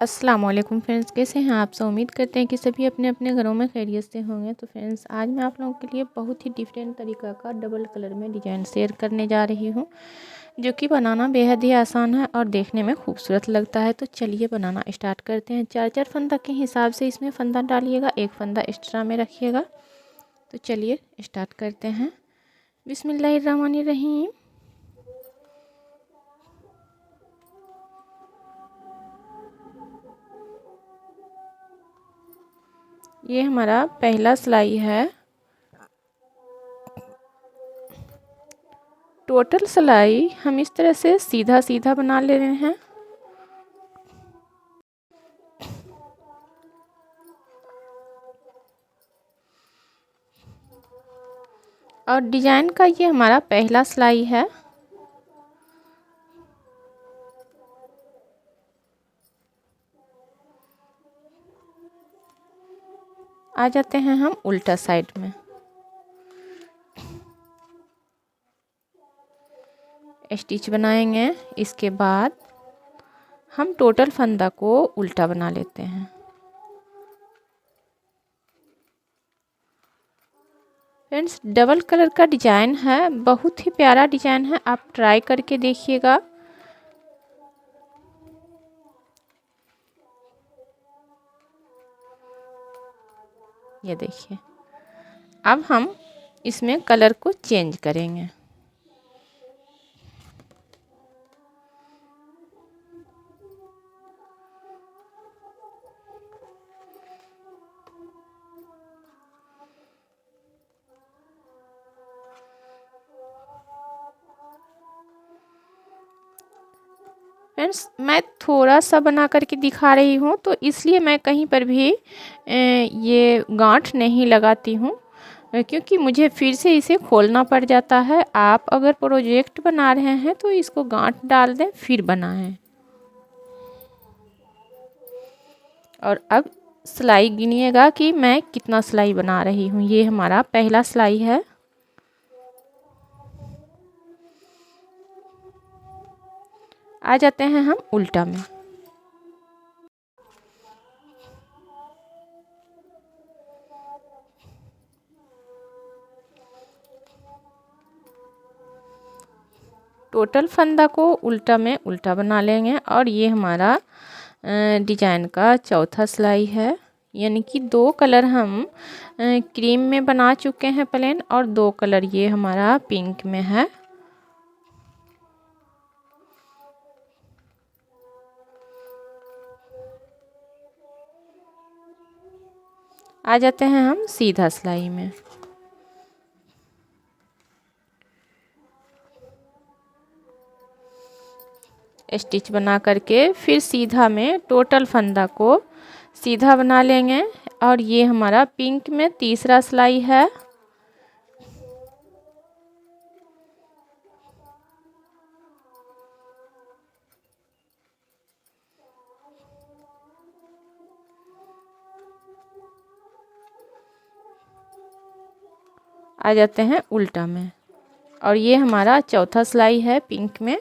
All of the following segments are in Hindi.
अस्सलाम वालेकुम फ्रेंड्स, कैसे हैं आप सब। उम्मीद करते हैं कि सभी अपने अपने घरों में खैरियत से होंगे। तो फ्रेंड्स, आज मैं आप लोगों के लिए बहुत ही डिफरेंट तरीका का डबल कलर में डिज़ाइन शेयर करने जा रही हूं, जो कि बनाना बेहद ही आसान है और देखने में खूबसूरत लगता है। तो चलिए बनाना स्टार्ट करते हैं। 4 फंदा के हिसाब से इसमें फंदा डालिएगा, एक फंदा एक्स्ट्रा में रखिएगा। तो चलिए स्टार्ट करते हैं। बिस्मिल्लाहिर्रहमानिर्रहीम। ये हमारा पहला सिलाई है। टोटल सिलाई हम इस तरह से सीधा सीधा बना ले रहे हैं। और डिजाइन का ये हमारा पहला सिलाई है। आ जाते हैं हम उल्टा साइड में। स्टिच बनाएंगे, इसके बाद हम टोटल फंदा को उल्टा बना लेते हैं। फ्रेंड्स, डबल कलर का डिजाइन है, बहुत ही प्यारा डिजाइन है, आप ट्राई करके देखिएगा। ये देखिए, अब हम इसमें कलर को चेंज करेंगे। फ्रेंड्स, मैं थोड़ा सा बना करके दिखा रही हूँ, तो इसलिए मैं कहीं पर भी ये गांठ नहीं लगाती हूँ, क्योंकि मुझे फिर से इसे खोलना पड़ जाता है। आप अगर प्रोजेक्ट बना रहे हैं तो इसको गांठ डाल दें फिर बनाएं। और अब सिलाई गिनिएगा कि मैं कितना सिलाई बना रही हूँ। ये हमारा पहला सिलाई है। आ जाते हैं हम उल्टा में। टोटल फंदा को उल्टा में उल्टा बना लेंगे। और ये हमारा डिजाइन का चौथा सिलाई है, यानी कि 2 कलर हम क्रीम में बना चुके हैं प्लेन, और 2 कलर ये हमारा पिंक में है। आ जाते हैं हम सीधा सिलाई में। स्टिच बना करके फिर सीधा में टोटल फंदा को सीधा बना लेंगे। और ये हमारा पिंक में तीसरा सिलाई है। आ जाते हैं उल्टा में, और ये हमारा चौथा सिलाई है पिंक में।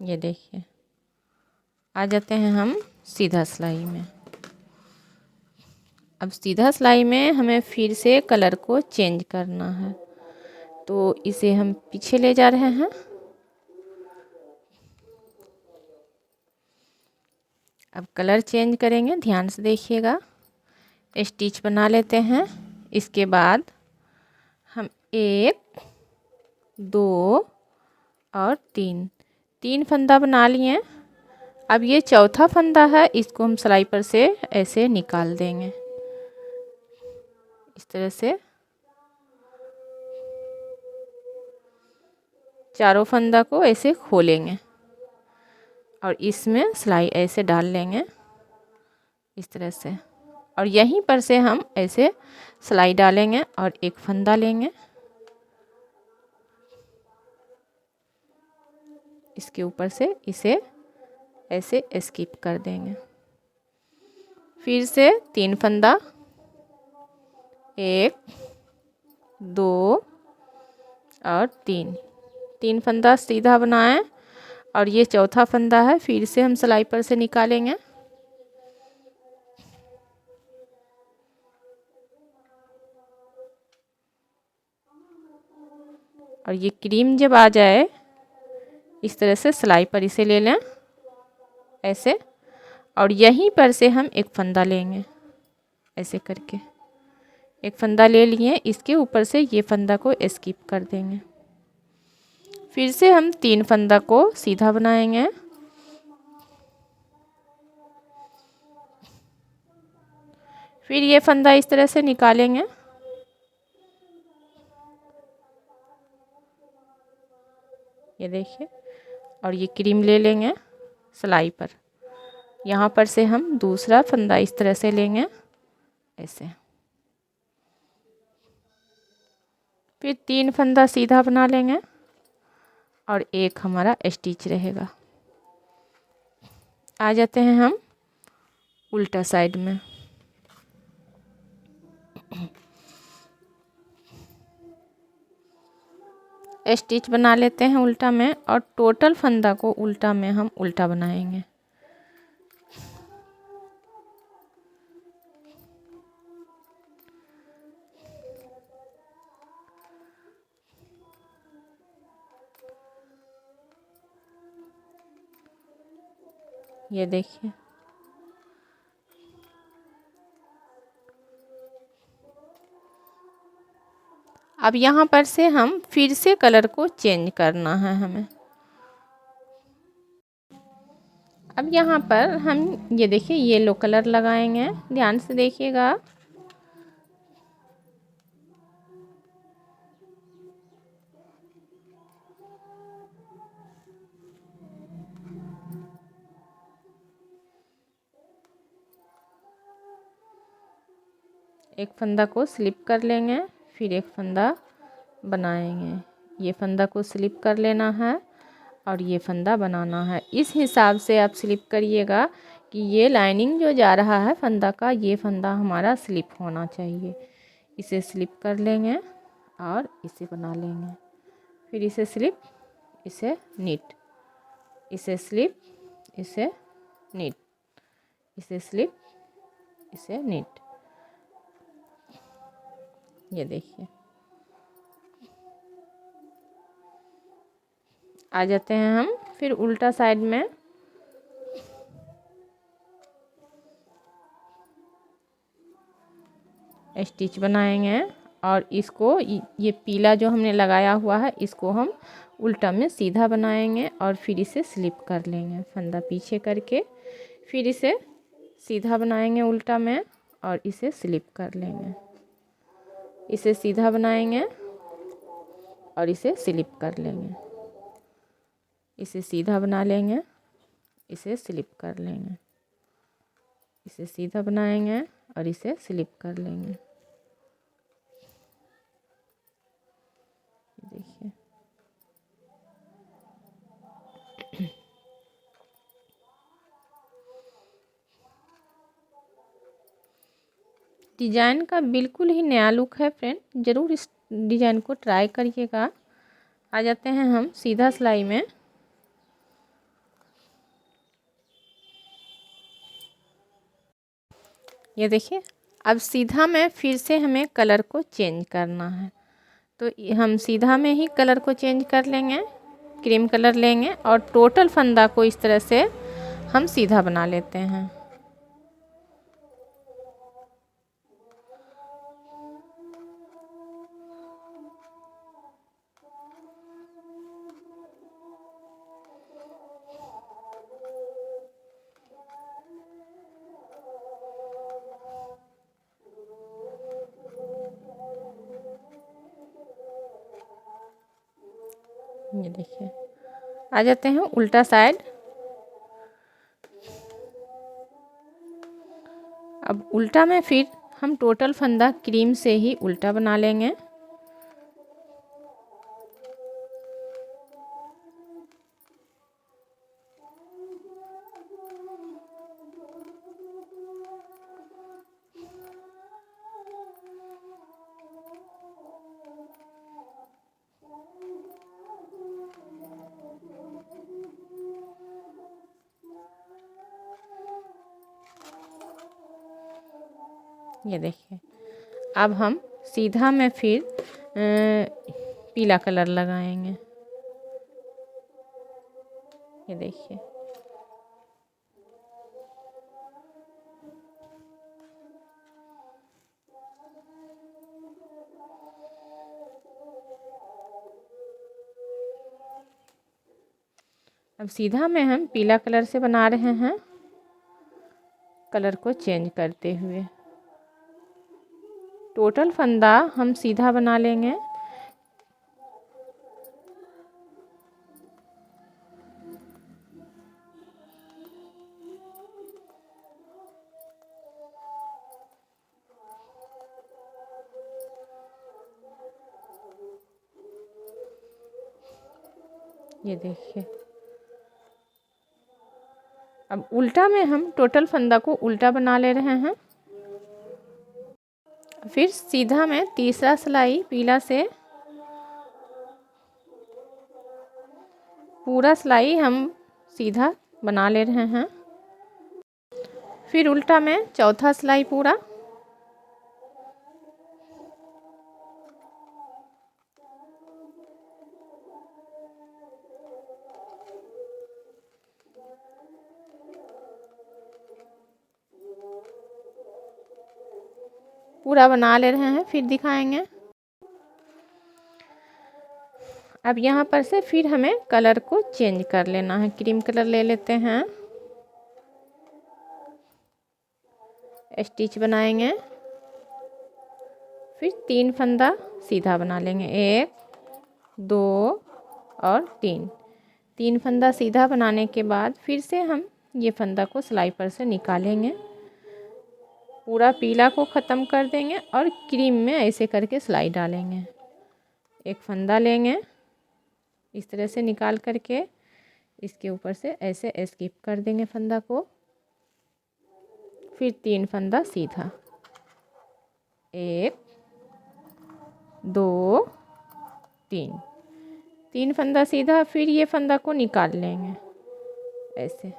ये देखिए, आ जाते हैं हम सीधा सिलाई में। अब सीधा सिलाई में हमें फिर से कलर को चेंज करना है, तो इसे हम पीछे ले जा रहे हैं। अब कलर चेंज करेंगे, ध्यान से देखिएगा। स्टिच बना लेते हैं। इसके बाद हम 1, 2 और 3 फंदा बना लिए। अब ये चौथा फंदा है, इसको हम सिलाई पर से ऐसे निकाल देंगे, इस तरह से। चारों फंदा को ऐसे खोलेंगे और इसमें सिलाई ऐसे डाल लेंगे, इस तरह से। और यहीं पर से हम ऐसे सिलाई डालेंगे और एक फंदा लेंगे, इसके ऊपर से इसे ऐसे स्किप कर देंगे। फिर से 3 फंदा, 1 2 और 3 फंदा सीधा बनाएं और ये चौथा फंदा है। फिर से हम सिलाई पर से निकालेंगे और ये क्रीम जब आ जाए इस तरह से सिलाई पर इसे ले लें ऐसे, और यहीं पर से हम एक फंदा लेंगे ऐसे करके। एक फंदा ले लिए, इसके ऊपर से ये फंदा को स्किप कर देंगे। फिर से हम 3 फंदा को सीधा बनाएंगे, फिर ये फंदा इस तरह से निकालेंगे ये देखिए, और ये क्रीम ले लेंगे सिलाई पर। यहाँ पर से हम दूसरा फंदा इस तरह से लेंगे ऐसे, फिर 3 फंदा सीधा बना लेंगे और एक हमारा स्टिच रहेगा। आ जाते हैं हम उल्टा साइड में। स्टिच बना लेते हैं उल्टा में, और टोटल फंदा को उल्टा में हम उल्टा बनाएंगे। ये देखिए, अब यहाँ पर से हम फिर से कलर को चेंज करना है हमें। अब यहाँ पर हम ये देखिए येलो कलर लगाएंगे, ध्यान से देखिएगा। एक फंदा को स्लिप कर लेंगे, फिर एक फंदा बनाएंगे। ये फंदा को स्लिप कर लेना है और ये फंदा बनाना है। इस हिसाब से आप स्लिप करिएगा कि ये लाइनिंग जो जा रहा है फंदा का, ये फंदा हमारा स्लिप होना चाहिए। इसे स्लिप कर लेंगे और इसे बना लेंगे, फिर इसे स्लिप, इसे नीट, इसे स्लिप, इसे नीट, इसे स्लिप, इसे नीट। ये देखिए, आ जाते हैं हम फिर उल्टा साइड में। स्टिच बनाएंगे और इसको ये पीला जो हमने लगाया हुआ है इसको हम उल्टा में सीधा बनाएंगे और फिर इसे स्लिप कर लेंगे फंदा पीछे करके, फिर इसे सीधा बनाएंगे उल्टा में और इसे स्लिप कर लेंगे। इसे सीधा बनाएंगे और इसे स्लिप कर लेंगे, इसे सीधा बना लेंगे, इसे स्लिप कर लेंगे, इसे सीधा बनाएंगे और इसे स्लिप कर लेंगे। देखिए, डिज़ाइन का बिल्कुल ही नया लुक है फ्रेंड, ज़रूर इस डिज़ाइन को ट्राई करिएगा। आ जाते हैं हम सीधा सिलाई में। ये देखिए, अब सीधा में फिर से हमें कलर को चेंज करना है, तो हम सीधा में ही कलर को चेंज कर लेंगे, क्रीम कलर लेंगे और टोटल फंदा को इस तरह से हम सीधा बना लेते हैं। ये देखिए, आ जाते हैं उल्टा साइड। अब उल्टा में फिर हम टोटल फंदा क्रीम से ही उल्टा बना लेंगे। ये देखिए, अब हम सीधा में फिर पीला कलर लगाएंगे। ये देखिए, अब सीधा में हम पीला कलर से बना रहे हैं, कलर को चेंज करते हुए। टोटल फंदा हम सीधा बना लेंगे। ये देखिए, अब उल्टा में हम टोटल फंदा को उल्टा बना ले रहे हैं। फिर सीधा में तीसरा सिलाई पीला से पूरा सिलाई हम सीधा बना ले रहे हैं। फिर उल्टा में चौथा सिलाई पूरा। पूरा बना ले रहे हैं, फिर दिखाएंगे। अब यहाँ पर से फिर हमें कलर को चेंज कर लेना है। क्रीम कलर ले लेते हैं, स्टिच बनाएंगे। फिर 3 फंदा सीधा बना लेंगे, 1 2 और 3 फंदा सीधा बनाने के बाद फिर से हम ये फंदा को सिलाई पर से निकालेंगे। पूरा पीला को ख़त्म कर देंगे और क्रीम में ऐसे करके सिलाई डालेंगे। एक फंदा लेंगे, इस तरह से निकाल करके इसके ऊपर से ऐसे स्किप कर देंगे फंदा को। फिर 3 फंदा सीधा, 1 2 3 फंदा सीधा। फिर ये फंदा को निकाल लेंगे ऐसे।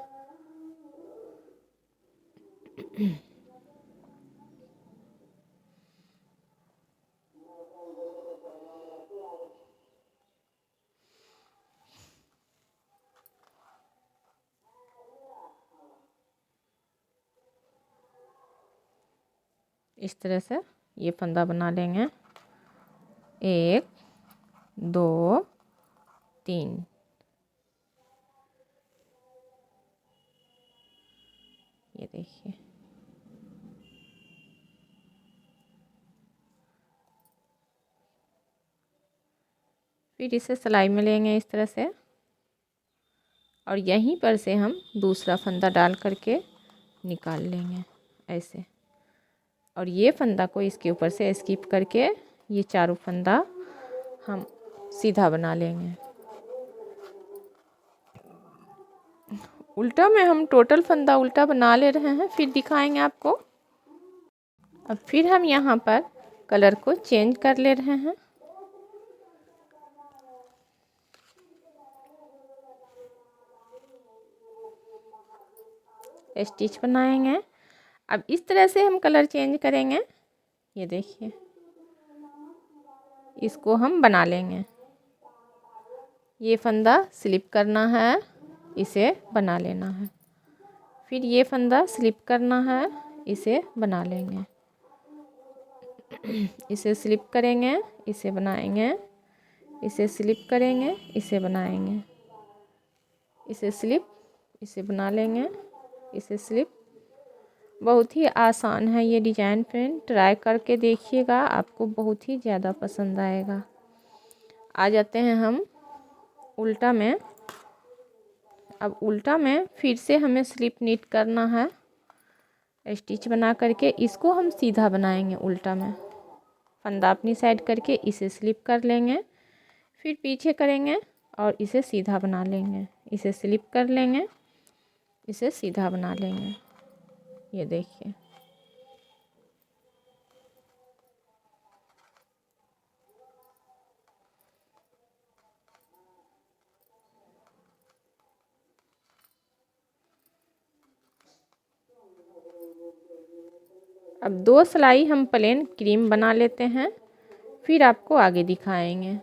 इस तरह से ये फंदा बना लेंगे, 1 2 3। ये देखिए, फिर इसे सिलाई में लेंगे इस तरह से और यहीं पर से हम दूसरा फंदा डाल करके निकाल लेंगे ऐसे। और ये फंदा को इसके ऊपर से स्किप करके ये चारों फंदा हम सीधा बना लेंगे। उल्टा में हम टोटल फंदा उल्टा बना ले रहे हैं, फिर दिखाएंगे आपको। अब फिर हम यहाँ पर कलर को चेंज कर ले रहे हैं। स्टिच बनाएंगे। अब इस तरह से हम कलर चेंज करेंगे। ये देखिए, इसको हम बना लेंगे। ये फंदा स्लिप करना है, इसे बना लेना है। फिर ये फंदा स्लिप करना है, इसे बना लेंगे। इसे स्लिप करेंगे, इसे बनाएंगे। इसे स्लिप करेंगे, इसे बनाएंगे। इसे स्लिप, इसे बना लेंगे। इसे स्लिप। बहुत ही आसान है ये डिजाइन फ्रेंड, ट्राई करके देखिएगा, आपको बहुत ही ज़्यादा पसंद आएगा। आ जाते हैं हम उल्टा में। अब उल्टा में फिर से हमें स्लिप नीट करना है। स्टिच बना करके इसको हम सीधा बनाएंगे उल्टा में। फंदा अपनी साइड करके इसे स्लिप कर लेंगे, फिर पीछे करेंगे और इसे सीधा बना लेंगे। इसे स्लिप कर लेंगे, इसे सीधा बना लेंगे। ये देखिए, अब 2 सिलाई हम प्लेन क्रीम बना लेते हैं, फिर आपको आगे दिखाएंगे।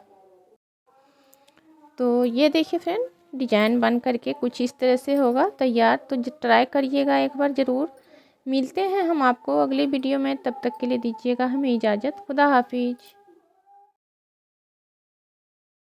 तो ये देखिए फ्रेंड, डिजाइन बन करके कुछ इस तरह से होगा तैयार। तो ट्राई करिएगा एक बार ज़रूर। मिलते हैं हम आपको अगले वीडियो में, तब तक के लिए दीजिएगा हमें इजाज़त। खुदा हाफिज।